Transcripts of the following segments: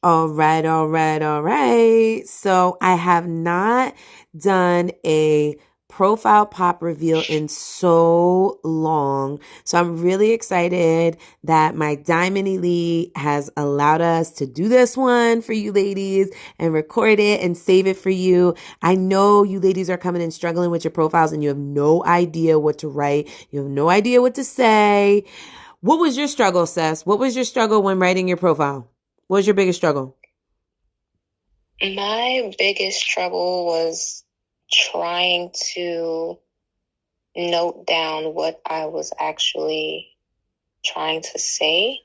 All right, all right, all right. So I have not done a profile pop reveal in so long. So I'm really excited that my Diamond Elite has allowed us to do this one for you ladies and record it and save it for you. I know you ladies are coming in struggling with your profiles and you have no idea what to write. You have no idea what to say. What was your struggle, Sess? What was your struggle when writing your profile? What was your biggest struggle? My biggest trouble was trying to note down what I was actually trying to say.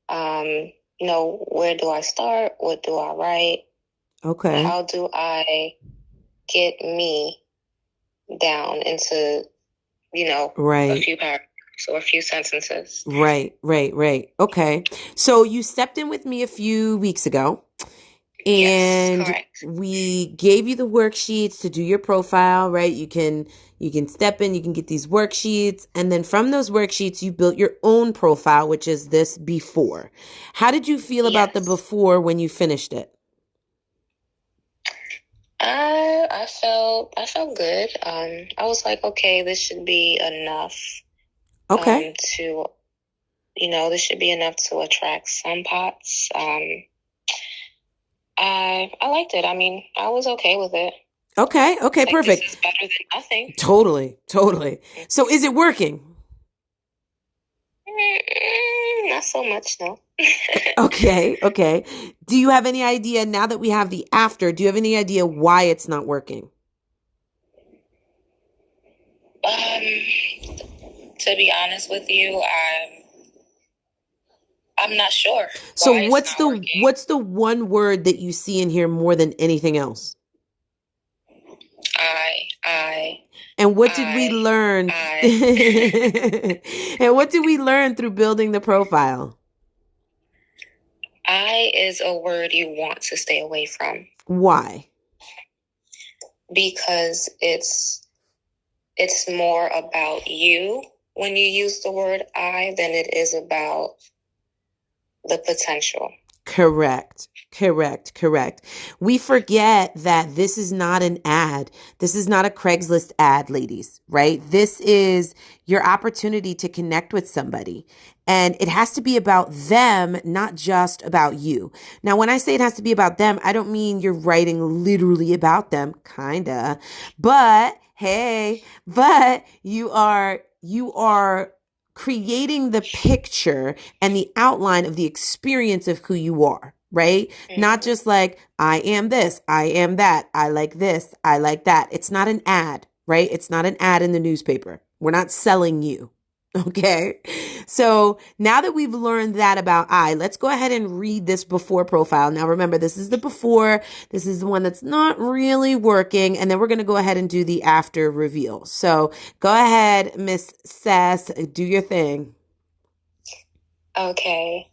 Where do I start? What do I write? Okay. How do I get me down into, a Right. few paragraphs or a few sentences? Right. Okay. So you stepped in with me a few weeks ago Yes, and correct. we gave you the worksheets to do your profile, right? You can step in, you can get these worksheets, and then from those worksheets you built your own profile, which is this before. How did you feel about the Yes. before when you finished it? I felt good. I was like, okay, this should be enough Okay. to this should be enough to attract some pots. I liked it. I mean, I was okay with it. Okay, It's like this perfect. is better than nothing. Totally. So is it working? Not so much, no. Okay. Do you have any idea now that we have the after? Do you have any idea why it's not working? To be honest with you, I'm not sure So why it's what's not the working. what's the one word that you see in here more than anything else? I, And what did we I, learn? I. And what did we learn through building the profile? I is a word you want to stay away from Why? because it's more about you when you use the word I than it is about the potential. Correct. We forget that this is not an ad. This is not a Craigslist ad, ladies, right? This is your opportunity to connect with somebody. And it has to be about them, not just about you. Now, when I say it has to be about them, I don't mean you're writing literally about them, kinda. But hey, but you are creating the picture and the outline of the experience of who you are, right? Mm-hmm. Not just like, I am this, I am that, I like this, I like that. It's not an ad, right? It's not an ad in the newspaper. We're not selling you. Okay. So now that we've learned that about I, let's go ahead and read this before profile. Now remember, this is the before. This is the one that's not really working. And then we're going to go ahead and do the after reveal. So go ahead, Miss Sass, do your thing. Okay.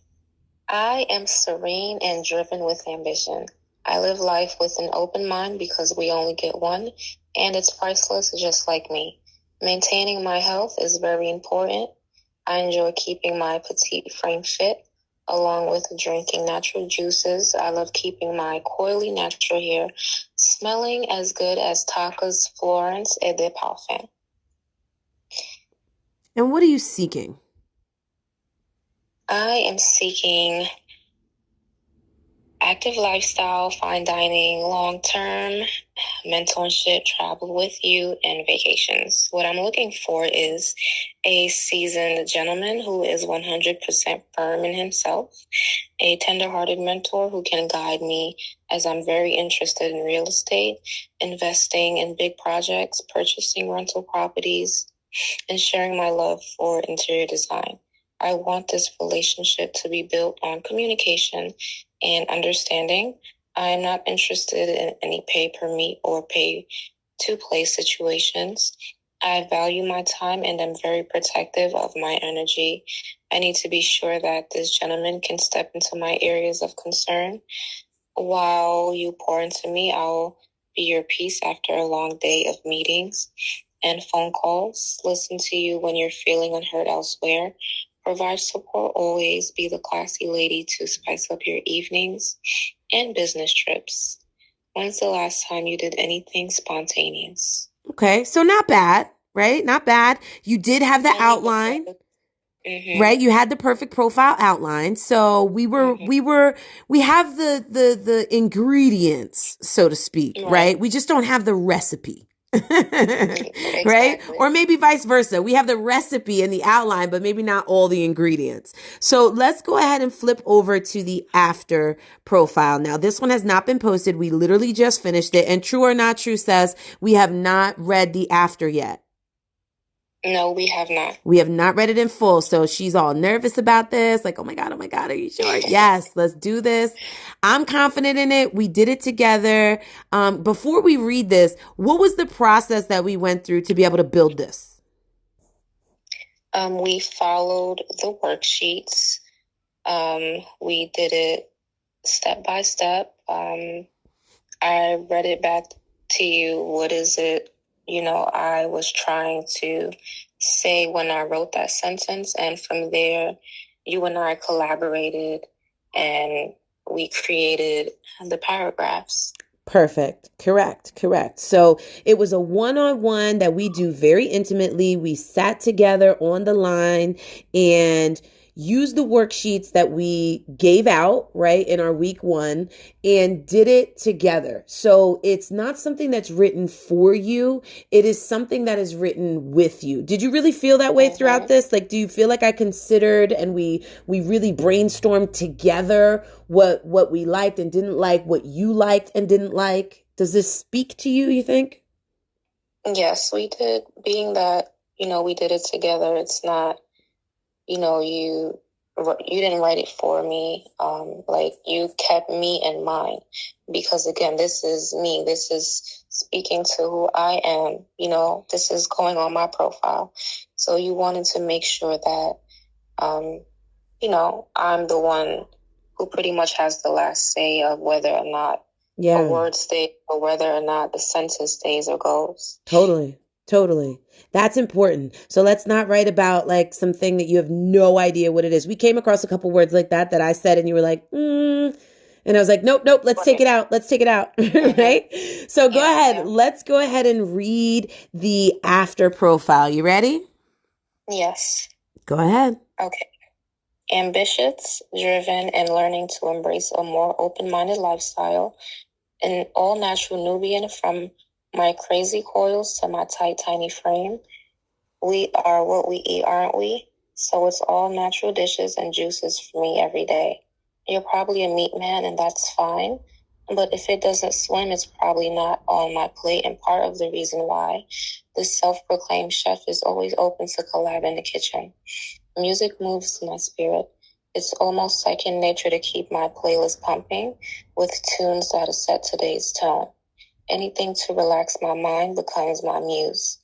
I am serene and driven with ambition. I live life with an open mind because we only get one, and it's priceless just like me. Maintaining my health is very important. I enjoy keeping my petite frame fit, along with drinking natural juices. I love keeping my coily natural hair smelling as good as Taka's Florence et de Parfum. And what are you seeking? I am seeking active lifestyle, fine dining, long term, mentorship, travel with you, and vacations. What I'm looking for is a seasoned gentleman who is 100% firm in himself, a tender-hearted mentor who can guide me as I'm very interested in real estate, investing in big projects, purchasing rental properties, and sharing my love for interior design. I want this relationship to be built on communication and understanding. I'm not interested in any pay per meet or pay to play situations. I value my time and am very protective of my energy. I need to be sure that this gentleman can step into my areas of concern. While you pour into me, I'll be your peace after a long day of meetings and phone calls. Listen to you when you're feeling unheard elsewhere. Provide support always. Be the classy lady to spice up your evenings. and business trips. When's the last time you did anything spontaneous? Okay, so not bad, right? Not bad. You did have the outline. Right, you had the perfect profile outline, so we have the ingredients, so to speak, right? We just don't have the recipe. Right? Or maybe vice versa. We have the recipe and the outline, but maybe not all the ingredients. So let's go ahead and flip over to the after profile. Now, this one has not been posted. We literally just finished it. And True or Not True says we have not read the after yet. No, we have not. We have not read it in full. So she's all nervous about this. Like, oh my God, are you sure? Yes, let's do this. I'm confident in it. We did it together. Before we read this, what was the process that we went through to be able to build this? We followed the worksheets. We did it step by step. I read it back to you. What is it, I was trying to say when I wrote that sentence? And from there, you and I collaborated and we created the paragraphs. Perfect. Correct. So it was a one-on-one that we do very intimately. We sat together on the line and used the worksheets that we gave out, right, in our week 1 and did it together. So it's not something that's written for you. It is something that is written with you. Did you really feel that way throughout this? Like, do you feel like I considered and we really brainstormed together what we liked and didn't like, what you liked and didn't like? Does this speak to you, you think? Yes, we did. Being that, we did it together, it's not, you didn't write it for me. Like, you kept me in mind because, again, this is me. This is speaking to who I am. This is going on my profile. So you wanted to make sure that, I'm the one who pretty much has the last say of whether or not a word stays or whether or not the sentence stays or goes. Totally. That's important. So let's not write about like something that you have no idea what it is. We came across a couple words like that I said and you were like, and I was like, nope, let's take it out. Right? So go ahead. Yeah. Let's go ahead and read the after profile. You ready? Yes. Go ahead. Okay. Ambitious, driven, and learning to embrace a more open-minded lifestyle. An all-natural Nubian from my crazy coils to my tight, tiny frame. We are what we eat, aren't we? So it's all natural dishes and juices for me every day. You're probably a meat man, and that's fine. But if it doesn't swim, it's probably not on my plate. And part of the reason why this self-proclaimed chef is always open to collab in the kitchen. Music moves my spirit. It's almost second nature to keep my playlist pumping with tunes that set today's tone. Anything to relax my mind becomes my muse.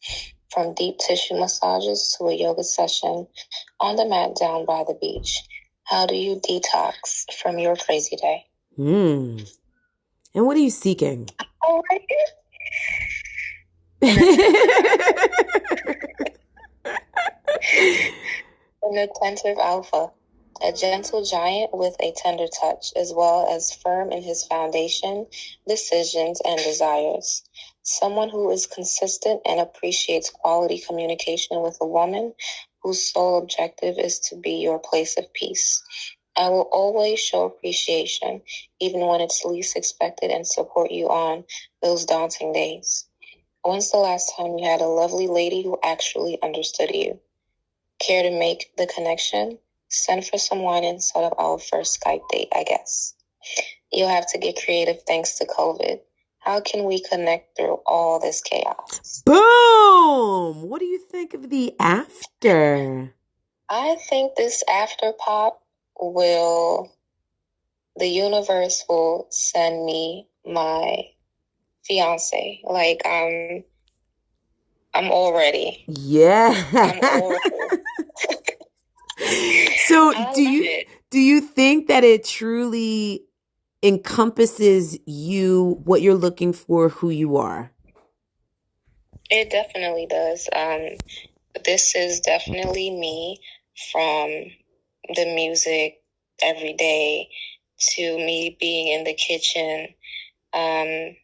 From deep tissue massages to a yoga session on the mat down by the beach. How do you detox from your crazy day? And what are you seeking? Oh, right. An attentive alpha, a gentle giant with a tender touch, as well as firm in his foundation, decisions, and desires. Someone who is consistent and appreciates quality communication with a woman whose sole objective is to be your place of peace. I will always show appreciation, even when it's least expected, and support you on those daunting days. When's the last time you had a lovely lady who actually understood you? Care to make the connection? Send for some wine and set up our first Skype date, I guess. You'll have to get creative thanks to COVID. How can we connect through all this chaos? Boom! What do you think of the after? I think this after pop the universe will send me my fiance. Like, I'm all ready. Yeah. I'm all ready. So do you think that it truly encompasses you, what you're looking for, who you are? It definitely does. This is definitely me, from the music every day to me being in the kitchen, and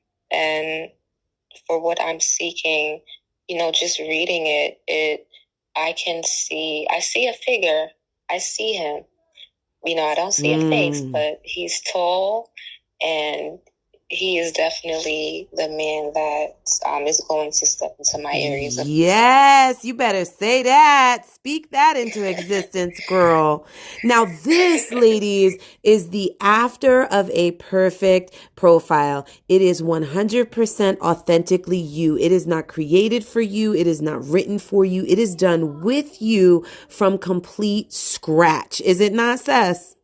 for what I'm seeking, just reading it, I see a figure. I see him. I don't see a face, but he's tall, and he is definitely the man that is going to step into my areas of Yes, you better say that. Speak that into existence, girl. Now, this, ladies, is the after of a perfect profile. It is 100% authentically you. It is not created for you. It is not written for you. It is done with you from complete scratch. Is it not, Cess?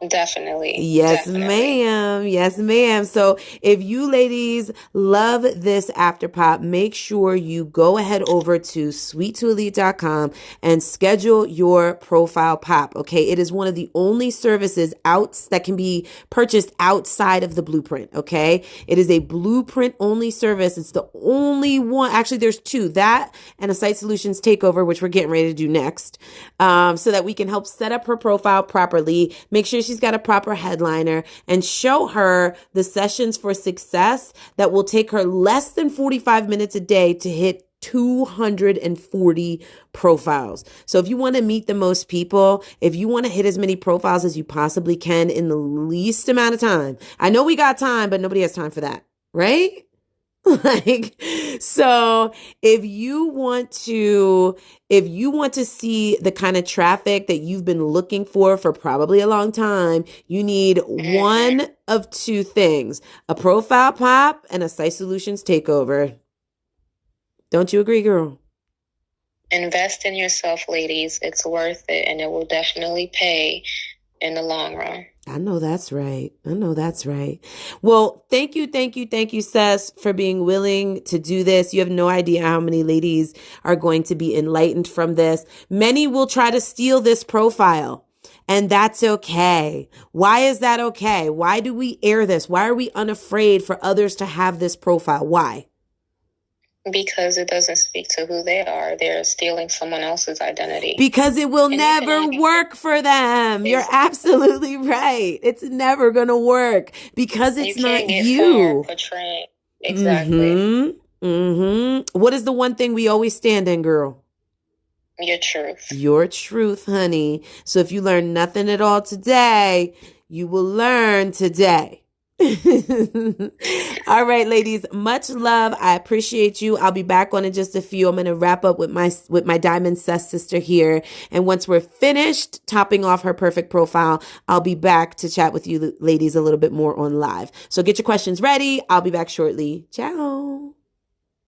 Definitely. Yes, Definitely. ma'am. Yes, ma'am. So if you ladies love this Afterpop, make sure you go ahead over to sweet2elite.com and schedule your profile pop. Okay. It is one of the only services that can be purchased outside of the Blueprint. Okay. It is a Blueprint only service. It's the only one. Actually, there's two, that and a Site Solutions Takeover, which we're getting ready to do next. So that we can help set up her profile properly, make sure she's got a proper headliner, and show her the sessions for success that will take her less than 45 minutes a day to hit 240 profiles. So if you want to meet the most people, if you want to hit as many profiles as you possibly can in the least amount of time, I know we got time, but nobody has time for that, right? So if you want to see the kind of traffic that you've been looking for probably a long time, you need one of two things: a profile pop and a Site Solutions Takeover. Don't you agree, girl? Invest in yourself, ladies. It's worth it, and it will definitely pay in the long run. I know that's right. Well, thank you, Cess, for being willing to do this. You have no idea how many ladies are going to be enlightened from this. Many will try to steal this profile, and that's okay. Why is that okay? Why do we air this? Why are we unafraid for others to have this profile? Why? Because it doesn't speak to who they are. They're stealing someone else's identity. Because it will never work for them. You're absolutely right. It's never going to work because it's not you. Portraying. Exactly. What is the one thing we always stand in, girl? Your truth. Your truth, honey. So if you learn nothing at all today, you will learn today. All right, ladies, much love. I appreciate you. I'll be back on in just a few. I'm going to wrap up with my Diamond Cess sister here. And once we're finished topping off her perfect profile, I'll be back to chat with you ladies a little bit more on live. So get your questions ready. I'll be back shortly. Ciao.